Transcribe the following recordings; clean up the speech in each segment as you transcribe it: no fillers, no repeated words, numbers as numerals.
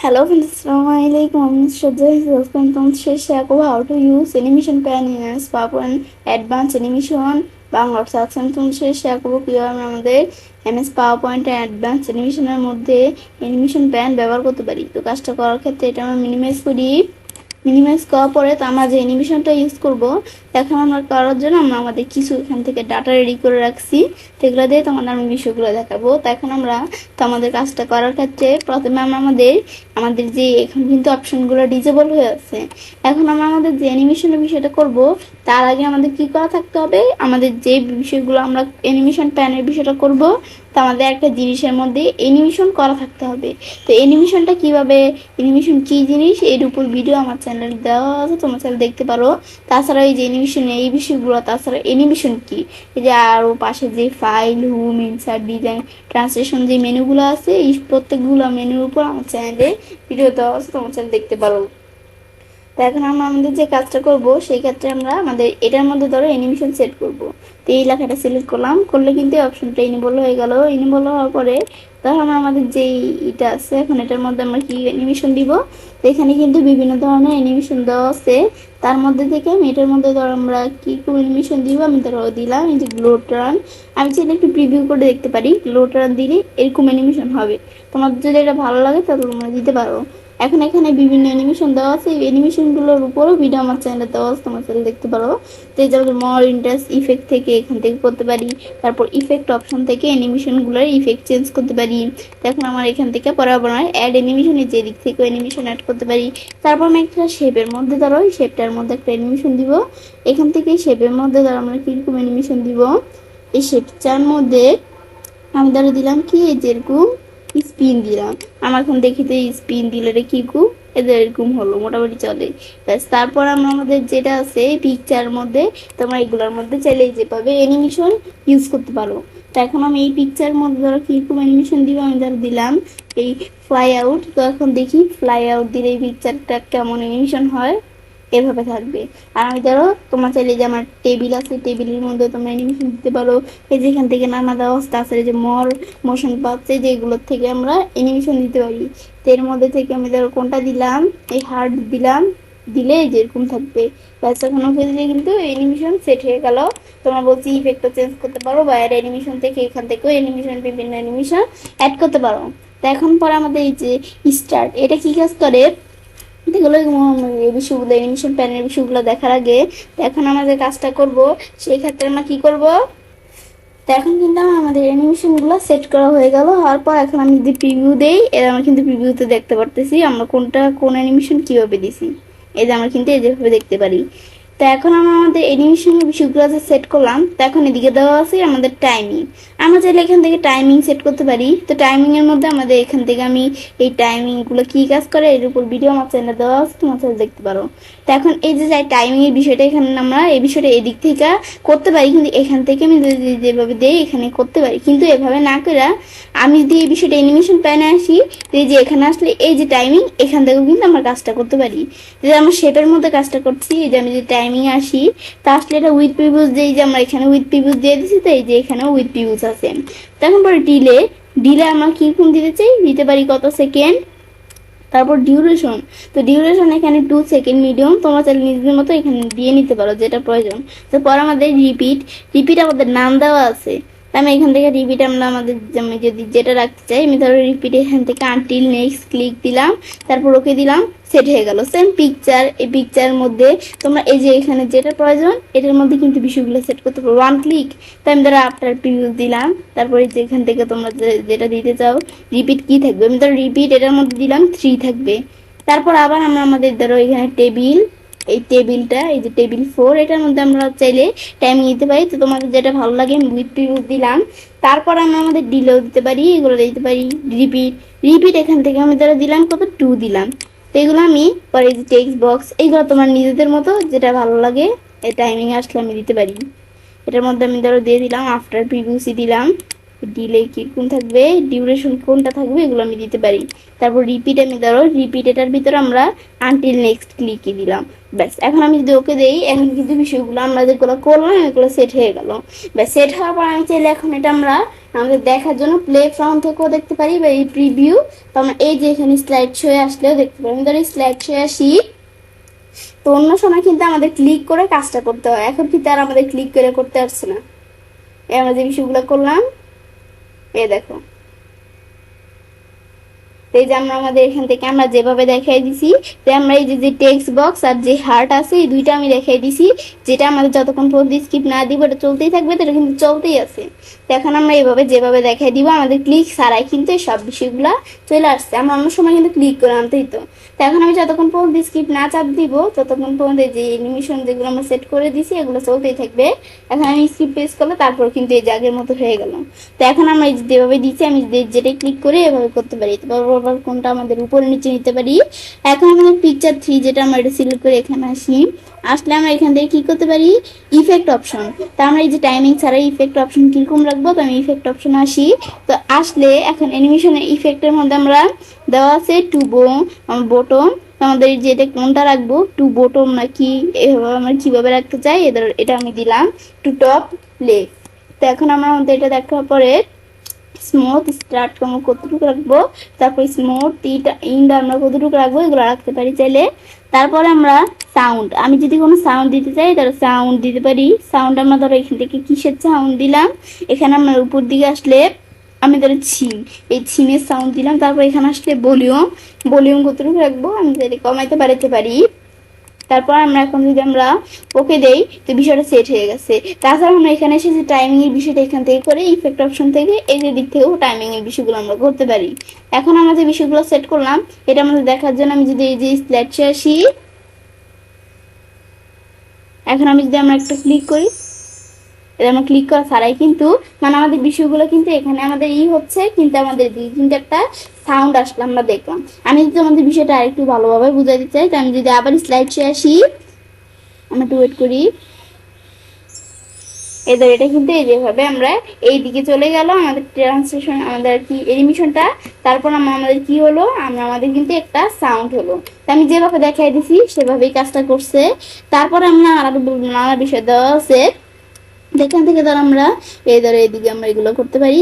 Hello friends, Assalamualaikum. I'm Shraddha. Welcome to share how to use animation pan in PowerPoint Advanced Animation Bangla suction তোমাদের share করব কিভাবে আমরা আমাদের MS PowerPoint advance অ্যানিমেশনের মধ্যে animation pane ব্যবহার করতে পারি। তো কাজটা করার ক্ষেত্রে এটা আমরা মিনিমাইজ করার পরে তো আমরা যে অ্যানিমেশনটা ইউজ করব এখন আমরা করার জন্য আমরা আমাদের কিছু এখান থেকে ডাটা রেডি করে রাখছি, সেগুলো দিয়ে তোমাদের আমি বিষয়গুলো দেখাবো। তো এখন আমরা তো আমাদের কাজটা করার ক্ষেত্রে প্রথমে আমরা আমাদের যে এখন কিন্তু অপশনগুলো ডিজেবল হয়ে আছে, এখন আমরা আমাদের যে অ্যানিমেশনের বিষয়টা করব তার আগে আমাদের কি করা থাকতে হবে, আমাদের যে বিষয়গুলো আমরা অ্যানিমেশন প্যানের বিষয়টা করব তো আমাদের একটা জিনিসের মধ্যে অ্যানিমেশন করা থাকতে হবে। তো অ্যানিমেশনটা কিভাবে, অ্যানিমেশন কি জিনিস এর উপর ভিডিও আমার চ্যানেলে দেওয়া আছে, তোমার চ্যানেল দেখতে পারো। তাছাড়া এই যে অ্যানিমেশন এই বিষয়গুলো, তাছাড়া অ্যানিমেশন কি, এই যে আরও পাশে যে file, home, insert, design, translation যে মেনুগুলো আছে এই প্রত্যেকগুলো মেনুর উপর আমার চ্যানেলে ভিডিও দেওয়া আছে, তোমার চ্যানেল দেখতে পারো। তো এখন আমরা আমাদের যে কাজটা করব সেই ক্ষেত্রে আমরা আমাদের এটার মধ্যে ধরো অ্যানিমেশন সেট করব। তো এই লেখাটা সিলেক্ট করলাম, করলে কিন্তু অপশনটা ইনেবল হয়ে গেল। ইনেবল হওয়ার পরে তখন আমরা আমাদের যে এটা আছে এখন এটার মধ্যে আমরা কি অ্যানিমেশন দিব, তো এখানে কিন্তু বিভিন্ন ধরনের অ্যানিমেশন দেওয়া আছে। তার মধ্যে থেকে আমি এটার মধ্যে ধরো আমরা কি অ্যানিমেশন দিব, আমি ধরো দিলাম এই যে গ্লো টার্ন। আমি চাইলে একটু প্রিভিউ করে দেখতে পারি, গ্লো টার্ন দিলে এরকম অ্যানিমেশন হবে। তোমাদের যদি এটা ভালো লাগে তাহলে তোমরা দিতে পারো। এখন এখানে বিভিন্ন অ্যানিমেশন দেওয়া আছে, এই অ্যানিমেশনগুলোর উপরও ভিডিও আমার চ্যানেলে দেওয়া আছে, তোমার চ্যানেলে দেখতে পারো। তো এই যেমন মোর ইন্টারেস্ট ইফেক্ট থেকে এখান থেকে করতে পারি, তারপর ইফেক্ট অপশন থেকে অ্যানিমেশনগুলোর ইফেক্ট চেঞ্জ করতে পারি। তো এখন আমার এখান থেকে বরাবর অ্যাড অ্যানিমেশনের যে দিক থেকে অ্যানিমেশন অ্যাড করতে পারি। তারপর আমি একটা শেপের মধ্যে ধরো এই শেপটার মধ্যে একটা অ্যানিমেশন দিব, এখান থেকে শেপের মধ্যে ধরো আমরা কিরকম অ্যানিমেশন দিব, এই শেপটার মধ্যে আমি ধরো দিলাম কি এই যেরকম স্পিন দিলাম, আমার এখন দেখিতে স্পিন দিলে রে কিকু এদের এরকম হলো, মোটামুটি চলে। ব্যাস তারপর আমরা আমাদের যেটা আছে পিকচার মধ্যে তোমরা এগুলোর মধ্যে চাইলে যেভাবে অ্যানিমেশন ইউজ করতে পারো। তো এখন আমি এই পিকচার মধ্যে ধরো কিরকম অ্যানিমেশন দিব, আমি ধরো দিলাম এই ফ্লাই আউট। তো এখন দেখি ফ্লাই আউট দিলে এই পিকচারটা কেমন অ্যানিমেশন হয়, এভাবে থাকবে। আর আমি ধরো তোমার চাইলে যে আমার টেবিল আছে টেবিলের মধ্যে তোমরা অ্যানিমেশন দিতে পারো, এই যে এখান থেকে নানা দেওয়া আছে যে মোশন পাচ্ছে যেগুলোর থেকে আমরা অ্যানিমেশন দিতে পারি। তো এর মধ্যে থেকে আমি ধরো কোনটা দিলাম, এই হার্ট দিলাম, দিলে যেরকম থাকবে। ব্যাস এখন ওকে দিলে কিন্তু অ্যানিমেশন সেট হয়ে গেল। তোমরা বলছি ইফেক্টও চেঞ্জ করতে পারো বা এর অ্যানিমেশন থেকে এখান থেকেও অ্যানিমেশন বিভিন্ন অ্যানিমেশন অ্যাড করতে পারো। তো এখন পরে আমাদের এই যে স্টার্ট, এটা কি কাজ করে এগুলো এই বিষয়গুলো অ্যানিমেশন প্যানের বিষয়গুলো দেখার আগে এখন আমাদের কাজটা করব, সেই ক্ষেত্রে আমরা কি করব, তো এখন কিন্তু আমাদের অ্যানিমেশনগুলো সেট করা হয়ে গেল। হওয়ার পর এখন আমি যদি প্রিভিউ দেই, এর আমরা কিন্তু প্রিভিউতে দেখতে পারতেছি আমরা কোন অ্যানিমেশন কীভাবে দিছি, এই যে আমরা কিন্তু এই যেভাবে দেখতে পারি। তো এখন আমরা আমাদের অ্যানিমেশনের বিষয়গুলো যে সেট করলাম, তো এখন এদিকে দেওয়া আছে আমাদের টাইমিং। আমরা চাইলে এখান থেকে টাইমিং সেট করতে পারি। তো টাইমিংয়ের মধ্যে আমাদের এখান থেকে আমি এই টাইমিংগুলো কী কাজ করে এর উপর ভিডিও আমার চ্যানেলে দেওয়া আছে, তোমার চ্যানেলে দেখতে পারো। তো এখন এই যে টাইমিংয়ের বিষয়টা এখানে আমরা এই বিষয়টা এদিক থেকে করতে পারি, কিন্তু এখান থেকে আমি যেভাবে দেই এখানে করতে পারি, কিন্তু এভাবে না করে আমি যদি এই বিষয়টা অ্যানিমেশন প্যানে আসি, এই যে এখানে আসলে এই যে টাইমিং এখান থেকেও কিন্তু আমরা কাজটা করতে পারি। যে আমরা শেপের মধ্যে কাজটা করছি, এই যে আমি যে টাইমিং আসি তা আসলে এটা উইথ প্রিভিউস দিয়ে, যে আমরা এখানে উইথ প্রিভিউস দিয়ে দিচ্ছি, তো এই যে এখানেও উইথ প্রিভিউস আছে। তখন পরে ডিলে আমরা কীরকম দিতে চাই, দিতে পারি কত সেকেন্ড। তারপর ডিউরেশন, তো ডিউরেশন এখানে 2 সেকেন্ড মিডিয়াম, তোমরা চাইলে নিজেদের মতো এখানে দিয়ে নিতে পারো যেটা প্রয়োজন। তারপর আমাদের রিপিট আমাদের নাম দেওয়া আছে, আমি এখান থেকে রিপিট আমরা আমাদের আমি যদি যেটা রাখতে চাই, আমি ধরো রিপিট এখান থেকে আনটিল নেক্সট ক্লিক দিলাম, তারপর ওকে দিলাম, সেট হয়ে গেল। সেম পিকচার, এই পিকচারের মধ্যে তোমরা এই যে এখানে যেটা প্রয়োজন এটার মধ্যে কিন্তু বিষয়গুলো সেট করতে পারো ওয়ান ক্লিক। তো আমি ধরো আফটার প্রিভিউ দিলাম, তারপরে যে এখান থেকে তোমরা যেটা দিতে চাও রিপিট কি থাকবে, আমি ধরো রিপিট এটার মধ্যে দিলাম 3 থাকবে। তারপর আবার আমরা আমাদের ধরো এখানে টেবিল, এই টেবিলটা এই যে টেবিল 4 এটার মধ্যে আমরা চাইলে টাইম নিতে পারি। তো তোমাদের যেটা ভালো লাগে আমি উইথ প্রিভিউ দিলাম। তারপর আমরা আমাদের ডিলেও দিতে পারি, এগুলো দিতে পারি রিপিট এখান থেকে আমি ধরো দিলাম কত 2 দিলাম। তো এগুলো আমি পরে যে টেক্সট বক্স এইগুলো তোমার নিজেদের মতো যেটা ভালো লাগে এই টাইমিং আসলে আমি দিতে পারি। এটার মধ্যে আমি ধরো দিয়ে দিলাম আফটার প্রিভিউসি দিলাম, ডিলে কোন থাকবে, ডিউরেশন কোনটা থাকবে, এগুলো আমি দিতে পারি। তারপর রিপিট আমি ধরো রিপিট, এটার ভিতরে আমরা আনটিল নেক্সট ক্লিকই দিলাম। ব্যাস এখন আমি যদি ওকে দেই, এখন কিন্তু বিষয়গুলো আমরা যেগুলো করলাম এগুলো সেট হয়ে গেল। ব্যাস সেট হওয়ার পর আমি চাইলে এখন এটা আমরা আমাদের দেখার জন্য প্লে ফ্রন্ট থেকেও দেখতে পারি, বা এই প্রিভিউ, তো আমরা এই যে এখানে স্লাইড শোয়ে আসলেও দেখতে পারি। আমি ধরো স্লাইড শোয়ে আসি, তো অন্য সময় কিন্তু আমাদের ক্লিক করে কাজটা করতে হয়, এখন কিন্তু আর আমাদের ক্লিক করে করতে পারছে না। এই আমরা যে বিষয়গুলো করলাম, এ দেখো, এই যে আমরা আমাদের এখান থেকে আমরা যেভাবে দেখাই দিছি, যে আমরা এই যে টেক্সট বক্স আর যে হার্ট আছে এই দুইটা আমি দেখাই দিছি, যেটা আমাদের যতক্ষণ পর্যন্ত স্কিপ না দিব এটা চলতেই থাকবে, তো এটা কিন্তু চলতেই আছে। তো এখন আমরা এইভাবে যেভাবে দেখাই দিব, আমাদের ক্লিক ছাড়াই কিন্তু এই সব বিষয়গুলা চলে আসছে। আমরা অন্য সময় কিন্তু ক্লিক করে আনতেই তো। তো এখন আমি যতক্ষণ পর্যন্ত স্কিপ না চাপ দিব ততক্ষণ পর্যন্ত যে অ্যানিমেশন যেগুলো আমরা সেট করে দিছি এগুলো চলতেই থাকবে। এখন আমি স্কিপ প্রেস করলে তারপর কিন্তু এই জায়গার মতো হয়ে গেল। তো এখন আমরা যেভাবে দিচ্ছি আমি যেটাই ক্লিক করে এভাবে করতে পারি, তারপর কোনটা আমাদের উপরে নিচে নিতে পারি। এখন আমাদের পিকচার 3 যেটা আমরা এটা সিলেক্ট করে এখানে আসি, আসলে আমরা এখান থেকে কি করতে পারি, ইফেক্ট অপশন। তা আমরা এই যে টাইমিং ছাড়া ইফেক্ট অপশন কিরকম রাখবো, তো আমি ইফেক্ট অপশন আসি। তো আসলে এখন অ্যানিমেশনের ইফেক্টের মধ্যে আমরা দেওয়া আছে টু বটম, আমাদের যেটা কোনটা রাখবো, টু বটম নাকি এভাবে আমরা কিভাবে রাখতে চাই এটা আমি দিলাম টু টপ লেফট। তো এখন আমরা আমাদের এটা দেখার পরে স্মুথ স্টার্ট কতটুকু রাখবো, তারপর স্মুথ ইন্ড আমরা কতটুকু রাখবো, এগুলো রাখতে পারি চাইলে। তারপরে আমরা সাউন্ড, আমি যদি কোনো সাউন্ড দিতে চাই তাহলে সাউন্ড দিতে পারি। সাউন্ড আমরা ধরো এখান থেকে কিসের সাউন্ড দিলাম, এখানে আমরা উপর দিকে আসলে আমি ধরো এই ছিনের সাউন্ড দিলাম। তারপর এখানে আসলে ভলিউম কতটুকু রাখবো, আমি যদি কমাইতে বাড়াইতে পারি। তারপর আমরা এখন যদি আমরা ওকে দেই তো বিষয়টা সেট হয়ে গেছে। তাছাড়া আমরা এখানে এসে যে টাইমিং এর বিষয়টা এখান থেকে করে ইফেক্ট অপশন থেকে এই যে দিক থেকেও টাইমিং এর বিষয়গুলো আমরা করতে পারি। এখন আমরা যে বিষয়গুলো সেট করলাম এটা আমাদের দেখার জন্য আমি যদি এই যে স্ল্যাডে আসি, এখন আমি যদি আমরা একটা ক্লিক করি, এটা আমরা ক্লিক করা ছাড়াই কিন্তু মানে আমাদের বিষয়গুলো কিন্তু এখানে আমাদের হচ্ছে, কিন্তু আমাদের কিন্তু একটা সাউন্ড আসলে আমরা দেখলাম। আমি যদি আমাদের বিষয়টা আরেকটু ভালোভাবে বুঝাইতে চাই, তো আমি যদি আবার স্লাইডে আসি, আমরা একটু ওয়েট করি, এদের এটা কিন্তু এই যেভাবে আমরা এই দিকে চলে গেল আমাদের ট্রান্সলেশন, আমাদের কি অ্যানিমেশনটা। তারপর আমাদের কি হলো, আমাদের কিন্তু একটা সাউন্ড হলো। তো আমি যেভাবে দেখাই দিছি সেভাবেই কাজটা করছে। তারপর আমরা আলাদা নানা বিষয় দেওয়া আছে, এখান থেকে ধর আমরা এই ধরো এইদিকে আমরা এগুলো করতে পারি।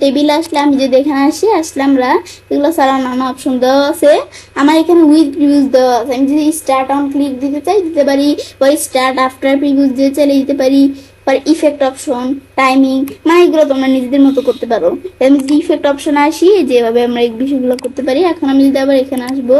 টেবিল আসলে আমি যদি এখানে আসলে আমরা এগুলো ছাড়া নানা অপশন দেওয়া আছে। আমার এখানে উইথ প্রিভিউস দেওয়া আছে, আমি যদি স্টার্ট অন ক্লিক দিতে চাই দিতে পারি, বা স্টার্ট আফটার প্রিভিউস দিতে চাইলে দিতে পারি, বা ইফেক্ট অপশন, টাইমিং, মানে এগুলো তোমরা নিজেদের মতো করতে পারো। আমি যদি ইফেক্ট অপশন আসি যেভাবে আমরা এই বিষয়গুলো করতে পারি। এখন আমি যদি আবার এখানে আসবো,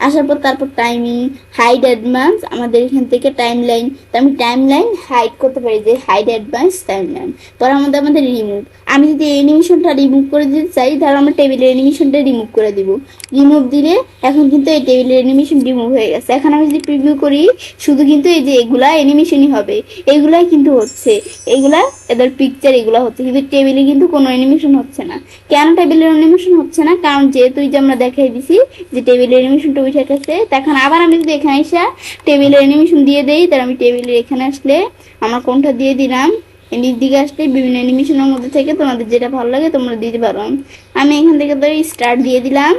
আসার পর তারপর টাইমিং, হাইড অ্যাডভান্স, আমাদের এখান থেকে টাইম লাইন, তো আমি টাইম লাইন হাইড করতে পারি যে হাইড অ্যাডভান্স টাইম লাইন। পরে আমাদের রিমুভ, আমি যদি অ্যানিমেশনটা রিমুভ করে দিতে চাই তাহলে আমরা টেবিলের অ্যানিমেশনটা রিমুভ করে দিব। রিমুভ দিলে এখন কিন্তু এই টেবিলের অ্যানিমেশন রিমুভ হয়ে গেছে। এখন আমি যদি প্রিভিউ করি শুধু কিন্তু এই যে এগুলা অ্যানিমেশনই হবে, এগুলাই কিন্তু হচ্ছে, এগুলা এদের পিকচার এগুলা হচ্ছে, কিন্তু টেবিলে কিন্তু কোনো অ্যানিমেশন হচ্ছে না। কেন টেবিলের অ্যানিমেশন হচ্ছে না, কারণ যেহেতু যে আমরা দেখাই দিছি যে টেবিলের অ্যানিমেশনটা উঠে গেছে। তখন আবার আমি যদি এখানে এসে টেবিলের অ্যানিমেশন দিয়ে দেই, তাহলে আমি টেবিলের এখানে আসলে আমার কোনটা দিয়ে দিলাম, নিচ দিকে আসলে বিভিন্ন অ্যানিমেশনের মধ্যে থেকে তোমাদের যেটা ভালো লাগে তোমরা দিতে পারো। আমি এখান থেকে ধরে স্টার্ট দিয়ে দিলাম,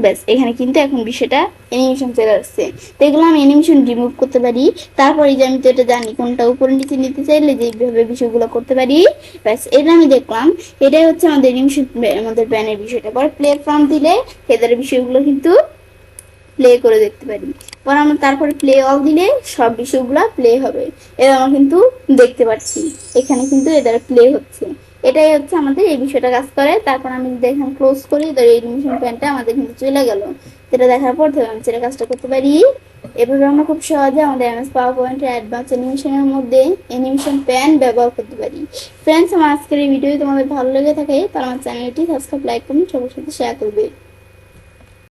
ব্যাস এখানে কিন্তু এখন বিষয়টা অ্যানিমেশন চলে আসছে। তো এগুলো আমি অ্যানিমেশন রিমুভ করতে পারি। তারপরে যে আমি তো এটা জানি কোনটা উপরে নিচে নিতে চাইলে যে এইভাবে বিষয়গুলো করতে পারি। ব্যাস এটা আমি দেখলাম, এটাই হচ্ছে আমাদের অ্যানিমেশন, আমাদের প্যানের বিষয়টা। পরে প্লে ফ্রম দিলে এদের বিষয়গুলো কিন্তু প্লে করে দেখতে পারি। পরে আমরা তারপরে প্লে অল দিলে সব বিষয়গুলো প্লে হবে, এটা আমরা কিন্তু দেখতে পাচ্ছি এখানে কিন্তু এদের প্লে হচ্ছে। এটাই হচ্ছে আমাদের এই বিষয়টা কাজ করে। তারপর আমি যদি এখানে ক্লোজ করি ধর অ্যানিমেশন প্যানটা আমাদের কিন্তু চলে গেল। যেটা দেখার পর আমি সেটা কাজটা করতে পারি। এভাবে আমরা খুব সহজে আমাদের এমএস পাওয়ার পয়েন্টের অ্যাডভান্স অ্যানিমেশনের মধ্যে অ্যানিমেশন প্যান ব্যবহার করতে পারি। ফ্রেন্ডস, আমার আজকের এই ভিডিও তোমাদের ভালো লেগে থাকে তাহলে আমার চ্যানেলটি সাবস্ক্রাইব, লাইক, কমেন্ট সবার সাথে শেয়ার করবে।